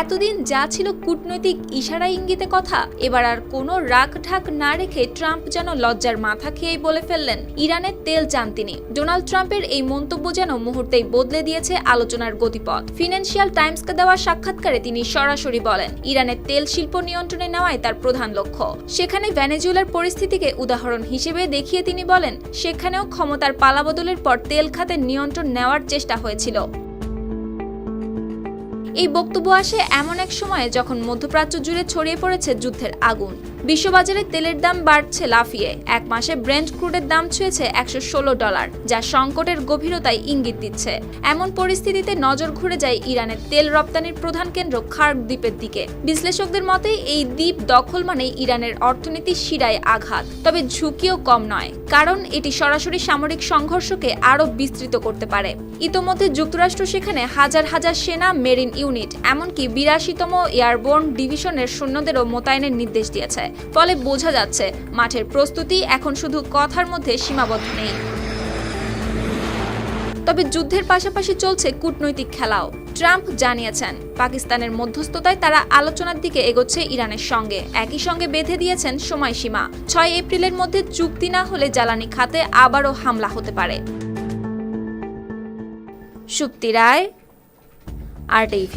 এতদিন যা ছিল কূটনৈতিক ইশারা ইঙ্গিতে কথা, এবার আর কোনো রাগ ঢাক না রেখে ট্রাম্প যেন লজ্জার মাথা খেয়েই বলে ফেললেন ইরানের তেল চান তিনি। ডোনাল্ড ট্রাম্পের এই মন্তব্য যেন মুহূর্তেই বদলে দিয়েছে আলোচনার গতিপথ। ফিনান্সিয়াল টাইমসকে দেওয়া সাক্ষাৎকারে তিনি সরাসরি বলেন ইরানের তেল শিল্প নিয়ন্ত্রণে নেওয়াই তার প্রধান লক্ষ্য। সেখানে ভেনেজুয়েলার পরিস্থিতিকে উদাহরণ হিসেবে দেখিয়ে তিনি বলেন সেখানেও ক্ষমতার পালাবদলের পর তেল খাতের নিয়ন্ত্রণ নেওয়ার চেষ্টা হয়েছিল। এই বক্তব্য আসে এমন এক সময়ে যখন মধ্যপ্রাচ্য জুড়ে ছড়িয়ে পড়েছে যুদ্ধের আগুন। বিশ্ববাজারে তেলের দাম বাড়ছে লাফিয়ে। এক মাসে ব্রেন্ট ক্রুডের দাম ছুঁয়েছে $116, যা সংকটের গভীরতায় ইঙ্গিত দিচ্ছে। এমন পরিস্থিতিতে নজর ঘুরে যায় ইরানের তেল রপ্তানির প্রধান কেন্দ্র খার্ক দ্বীপের দিকে। বিশ্লেষকদের মতে এই দ্বীপ দখল মানে ইরানের অর্থনীতির শিরায় আঘাত। তবে ঝুঁকিও কম নয়, কারণ এটি সরাসরি সামরিক সংঘর্ষকে আরও বিস্তৃত করতে পারে। ইতোমধ্যে যুক্তরাষ্ট্র সেখানে হাজার হাজার সেনা, মেরিন ইউনিট, এমনকি 82তম এয়ারবোর্ন ডিভিশনের সৈন্যদেরও মোতায়েনের নির্দেশ দিয়েছে। ফলে বোঝা যাচ্ছে মাঠের প্রস্তুতি এখন শুধু কথার মধ্যে সীমাবদ্ধ নেই। তবে যুদ্ধের পাশাপাশি চলছে কূটনৈতিক খেলাও। ট্রাম্প জানিয়েছেন পাকিস্তানের মধ্যস্থতায় তারা আলোচনার দিকে এগোচ্ছে ইরানের সঙ্গে। একই সঙ্গে বেঁধে দিয়েছেন সময়সীমা। 6 এপ্রিলের মধ্যে চুক্তি না হলে জ্বালানি খাতে আবারও হামলা হতে পারে। সুপ্তি রায়, RTV।